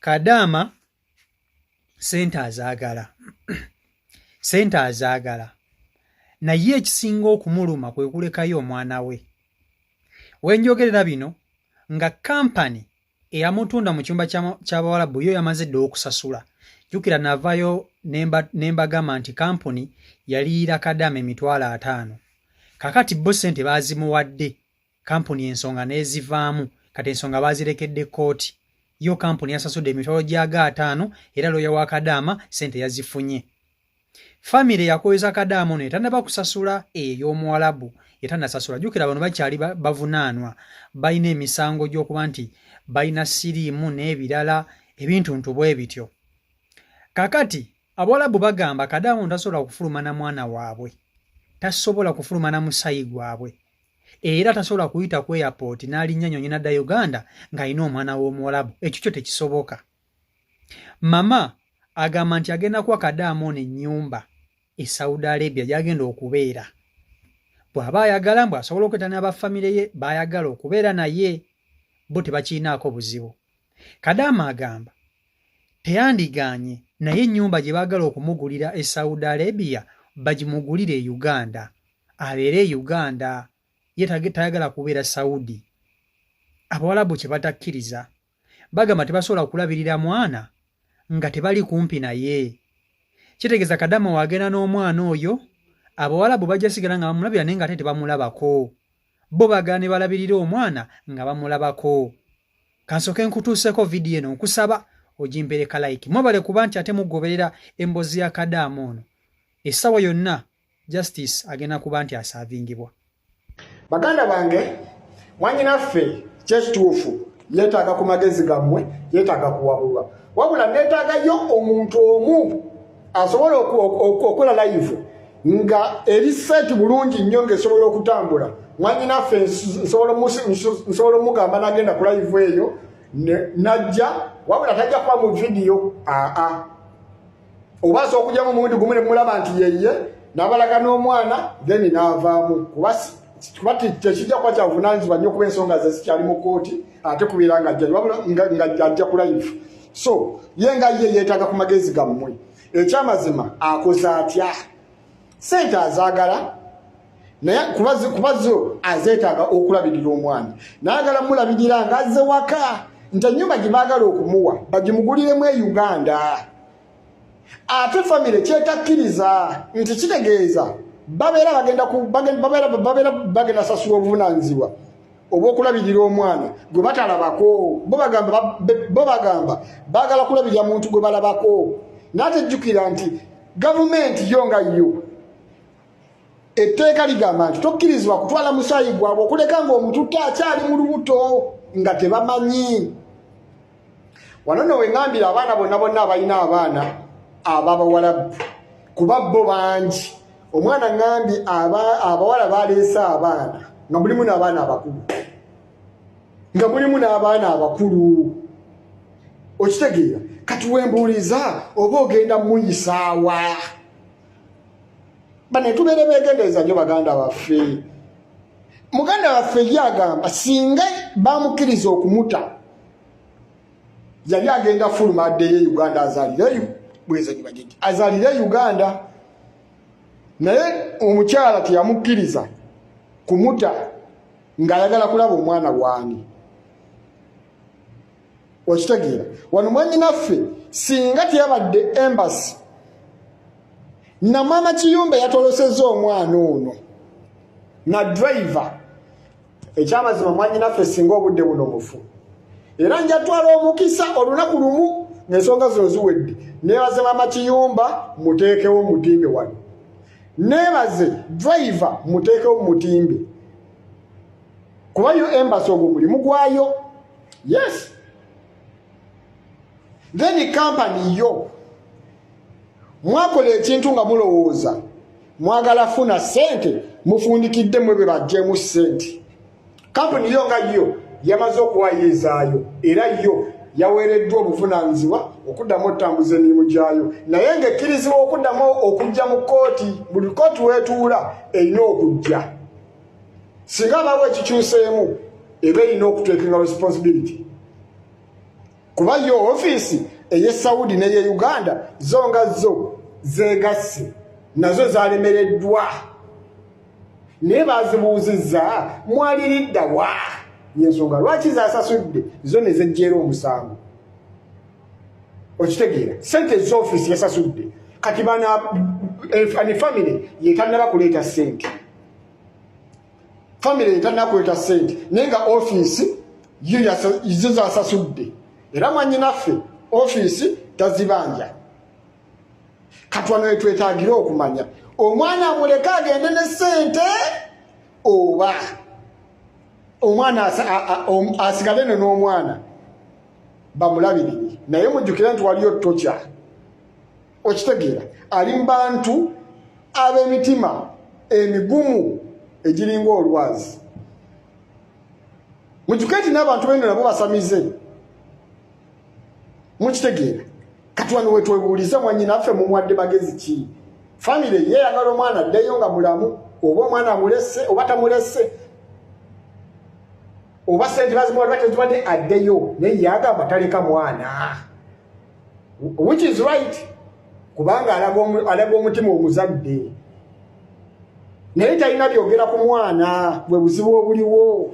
Kadaama sente azaagala. Sente azaagala. Naye ekisinga okumuluma kwe kulekayo omwana we. Wenjogerera bino nga kampani eyamutunda mu kyumba ky'Abawarabu yo yamaze dde okusasula. Jjukira navayo nembagamba nti kampuni yaliira Kadaama $5,000. Kakati bo sente baazimuwadde. Kampuni ensonga n'ezivaamu. Kati ensonga baazirekedde kooti. Yo kampuni yasasudde emitwalo gya $5 era looya wa Kadaama sente yazifunye. Famire yakozesa Kadaama ono etannaba kusasula ey'Omuwarabu etannasasula. Jjukira bano bakyali bavunaanwa. Balina emisango gy'okuba nti balina siriimu n'ebirala ebintuntu bwe bityo. Kakati Abawarabu bagamba Kadaama ono tasobola kufuluma na mwana waabwe. Tasobola kufuluma na musayi gwabwe. Era tasobola kuyita ku airport n'alinnya nnyonyi n'adda Uganda ng'alina omwana w'Omuwarabu. Ekyo kyo tekisoboka. Mama agamba nti agenda kuwa Kadaama ono ennyumba e Saudi Arabia gy'agenda okubeera. Bw'aba ayagala mbw asobola okwettanira bafamire ye baayagala okubeera naye bo tebakiinaako buzibu. Kadaama agamba teyandigaanye naye ennyumba gye baagala okumugulira e Saudi Arabia bagimugulire e Uganda. Abeere e Uganda ye tayagala kubeera Saudi. Abawarabu kye batakkiriza. Bagamba tebasobola kulabirira mwana nga tebali kumpi naye. Kitegeeza Kadaama wagenda n'omwana oyo Abawarabu bajja sigala nga bamulabira naye nga ate tebamulabako. Bo bagala ne balabirira omwana nga bamulabako. Kansooke nkutuuseko vidiyo eno nkusaba ogimpereka like. Mwebale kuba nti ate mugoberera emboozi ya Kadaama ono. Essaawa yonna Justice agenda kuba nti asaavingibwa. Baganda bange mwannyinaffe kyekituufu yeetaaga ku magezi gammwe, yeetaaga kuwabulwa. Wabula neetaaga omuntu omu asobola okukola live nga eriseeti bulungi nnyo ng'esobola okutambula. Mwannyinaffe nsobola omugamba n'agenda ku live eyo najja, wabula tajja kuba mu vidiyo. Oba asobola okujjamu omulundi gumu ne mulaba nti yeye n'abalaga n'omwana then n'avaamu. Kuba tekijja kuba kyavunaanyizibwa nnyo kuba ensonga ze zikyali mu kooti ate kubeera nga ajja ku live. So ye nga ye yeetaaga ku magezi gammwe. Ekyamazima akoze atya? Sente azaagala naye kuba zo azeetaaga okulabirira omwana. Naagala mulabirira ng'azze waka nti ennyumba gye baagala okumuwa bagimuguliremu e Uganda. Ate famire kyetakkiriza nti kitegeeza babeera bagenda sasula obuvunaanyizibwa obw'okulabirira omwana gwe batalabako. Bo bagamba baagala kulabirira muntu gwe balabako. N'atejjukira nti gavumenti yo nga yo etteeka ligamba nti tokkirizibwa kutwala musaayi gwabwe okuleka ng'omuntu akyali mu lubuto nga tebamanyi. Wano nno we ŋŋambira abaana bonna abalina abaana ab'Abawarabu kuba bo bangi. Omwana ŋŋambye abawala baleese abaana nga mulimu n'abaana abakulu. Okitegeera kati wembuuliza oba ogenda muyisaawa. Bane tubeere beegendereza nnyo baganda baffe. Muganda waffe ye agamba singa bamukkiriza okumuta yali agenda fuluma addeyo Uganda azaalire Uganda. Naye omukyala teyamukkiriza kumuta ng'ayagala kulaba omwana waani. Okitegeera wano mwannyinaffe singa teyabadde embassy na maama Kiyumba yatolosezza omwana ono na driver. Ekyamazima mwannyinaffe singa obudde buno bufu era njatwala omukisa olunaku lumu ng'ensonga zino ziwedde. Neebaze maama Kiyumba muteekewo mutimbe wano. Neebaze driver muteekewo mutimbe kuba yo embassy ogwo mulimu gwayo. Yes. Then company yo mwakola ekintu nga mulowooza mwagala funa sente mufundikidde mwe bajjemu sente. Company yo nga yo yamaze okuwayizaayo era yo yaweereddwa obuvunaanyizibwa okuddamu otambuza emirimu gyayo. Naye ng'ekkirizibwa okuddamu okujja mu kooti, buli kooti weetuula erina okujja. Singa abawo ekikyuseemu eba erina okuteekinga responsibility. kuba yo office eye Saudi ne ye Uganda zonga zo zegase nazo zalemereddwa ne bazibuuzizza mwaliridda wa yensonga lwaki zasasudde zo ne zejjeera omusango okitegeera sente z'office yasasudde kati bana family yetanaba kuleeta sente family yetanaba kuleeta sente nenga office yo zasasudde era mwannyinaffe office tazibanja kati wano twetaagira okumanya omwana amuleka agende ne sente oba omwana asigale n'omwana bamulabirire naye mujjukira nti waliyo tocha okitegeera ali mu bantu ab'emitima emigumu egiringa olwazi mujjukire nti n'abantu beno nabo basamize mukitegeera kati wano wetwebuulize mwannyinaffe mumuwadde magezi ki family yeeyagala omwana addeyo nga mulamu oba omwana amulese oba tamulese oba sente bazimuwadde addeyo naye yagamba taleka mwana which is right kubanga alaga omutima omuzadde naye talina byogera ku mwana bwe buzibu obuliwo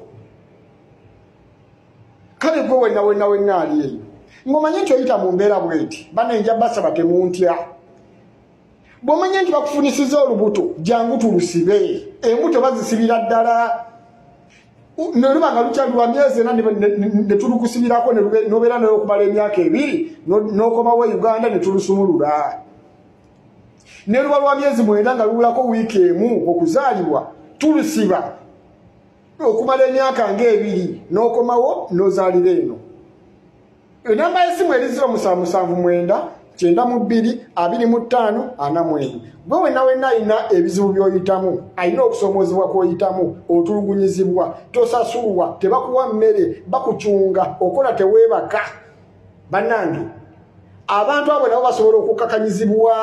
kale gwe wenna ali eyo ng'omanye nti oyita mu mbeera bweti banenja basaba temuntya bw'omanye nti bakufunisiza olubuto jangu tulusibe embuto bazisibira ddala neluba nga lukyali lwa myezi ena ne tulukusibirako nobeera naye okumala emyaka 2 n'okomawo Uganda ne tulusumulula ne luba lwa myezi 9 nga lubulako wiiki emu okuzaalibwa tulusiba okumala emyaka nga2 n'okomawo n'ozaalira eno enamba y'essimu eri 0779 92 25 41 gwe wenna alina ebizibu by'oyitamu alina okusomoozebwa kw'oyitamu otulugunyizibwa tosasulwa tebakuwa mmere bakucunga okola teweebaka bannange abantu abo nabo basobola okukakanyizibwa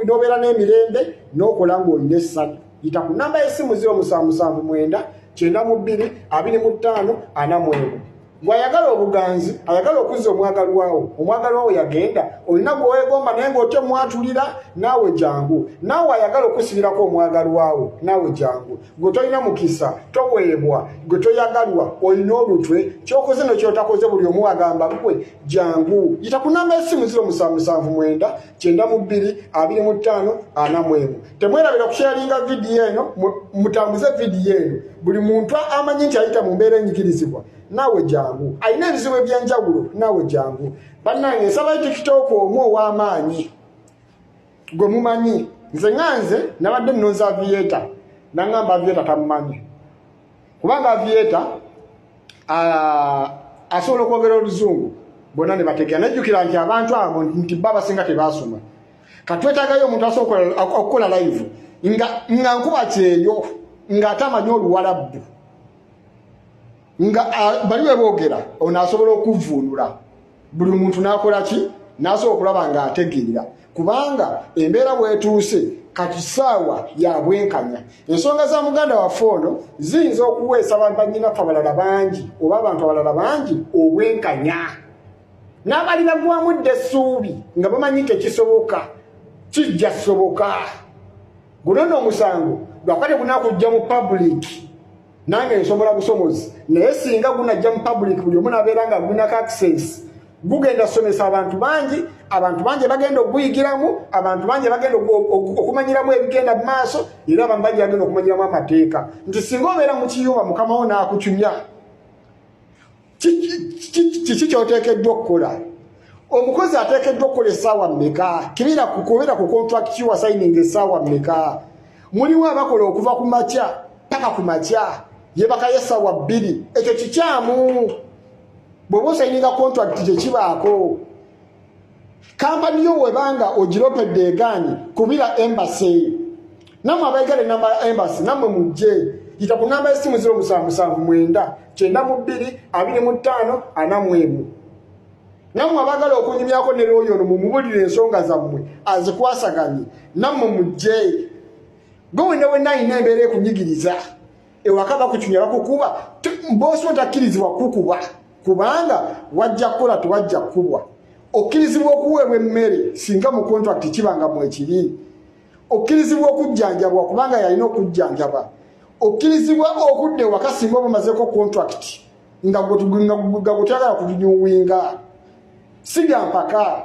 n'obeera n'emirembe n'okola ng'olina essanyu yita ku namba y'essimu 0779 92 25 41 gwayagala obuganzi ayagala okuzza omwagalwawo yagenda olina gweweegomba naye ng'otya mwatulira naawe jangu naawe ayagala okusibirako omwagalwawo naawe jangu gwe tolina mukisa toweebwa gwe toyagalwa olina olutwe kyokoze nekyotakoze buli omu agamba gwe jangu yita ku namba y'essimu 0779 92 25 41 temwerabira kusharinga vidiyo eno mutambuze vidiyo eno buli muntu amanyi nti ayita mu mbeera enyikirizibwa nawe jangu alina ebizibu ebyenjawulo nawe jangu bannange nsaba TikTok omwo ow'amaanyi gwe mumanyi nze nganze nabadde nnonza aviator nangamba aviator tamumanyi kubanga aviator asobola okwogera oluzungu bonna ne bategera najjukira nti abantu abo nti bba abasinga tebaasoma katwetaagayo omuntu asobola okukola live nga nkuba kyeyo ng'ate amanyi oluwalabbu nga baliwe boogera ono asobola okuvuunula buli muntu n'akola ki n'asobola okulaba ng'ategeera kubanga embeera bwetuuse kati ssaawa ya bwenkanya ensonga za muganda waffe ono ziyinza okuweesa bannyinaffe abalala bangi oba abantu abalala bangi obwenkanya n'abalina gwamudde essuubi nga bamanyi tekisoboka kijja soboka guno nno omusango lwakati gunaakujja mu public nange nsobola busomozi naye singa gunajja mu public buli omu nabeera nga gunako access gugenda somesa abantu bangi bagenda okuyigiramu abantu bangi bagenda okumanyiramu ebigenda mu maaso era abantu bangi bagenda okumanyiramu amateeka nti singa obeera mu kiyumba mukama wo n'akucumya kiki kyoteekeddwa okukola omukozi ateekeddwa okukola essaawa mmeka kubeera ku contract kiwa signing essaawa mmeka muliwo abakola okuva ku makya paka ku makya yebakayo essaawa 2 ekyo kikyamu bw'oba osayininga contract tekibaako kampani yo webanga ogiropedde egaani kubira embassy nammwe abaigale namba embassy nammwe mujje yita ku namba y'essimu 0779 92 25 41 nammwe abagala okunyumyako ne looyo ono mumubulire ensonga zammwe azikwasaganye nammwe mujje gwe wenna alina embeera ekunyigiriza ewaka bakucunya bakukuba boosi otakkirizibwa kukuba kubanga wajja kukola tuwajja kubwa. Okkirizibwa okuweebwa emmere singa mu contract kibanga mu ekiri. Okkirizibwa okujjanjabwa kubanga yalina okujjanjaba. Okkirizibwa okudda ewaka singa obamazeeko contract nga gutagala kunyuwinga. Siga mpaka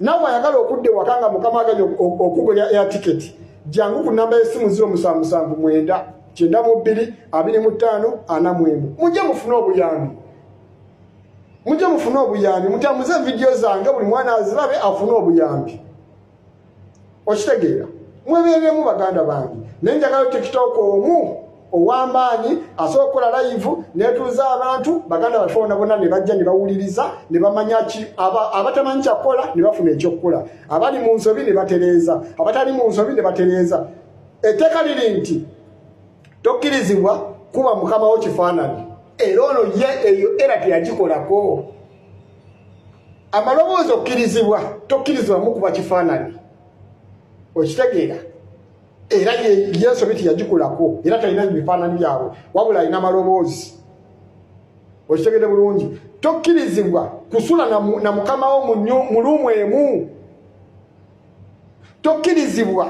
nawe ayagala okudda ewaka nga mukama aganya okugula air ticket. Jangu ku namba y'essimu 0779 92 25 41. Mujje mufune obuyambi. Mujje mufune obuyambi. Mutambuze video zange buli mwana azirabe afune obuyambi. Okitegeera. Mwebeeremu baganda bange. Nenjagala TikTok omu owambaanyi asobola okukola live netuuza abantu baganda bafona bonna ne bajja ne bawuliriza ne bamanya ki abatamanyi kyakukola ne bafuna ekyokukola. Abali mu nsobi ne batereeza. Abatali mu nsobi ne batereeza. Etteeka liri nti tokkirizibwa kuba mukama wo kifaananyi. Era ono ye eyo era teyagikolako. Amaloboozi okkirizibwa tokkirizibwa mu kuba kifaananyi. Okitegeera. Era Yesu biti yagikolako era talina bifaananyi byabwe wabula alina amaloboozi. Okitegeera bulungi. Tokkirizibwa kusula na mukama wo mu luumu emu. Tokkirizibwa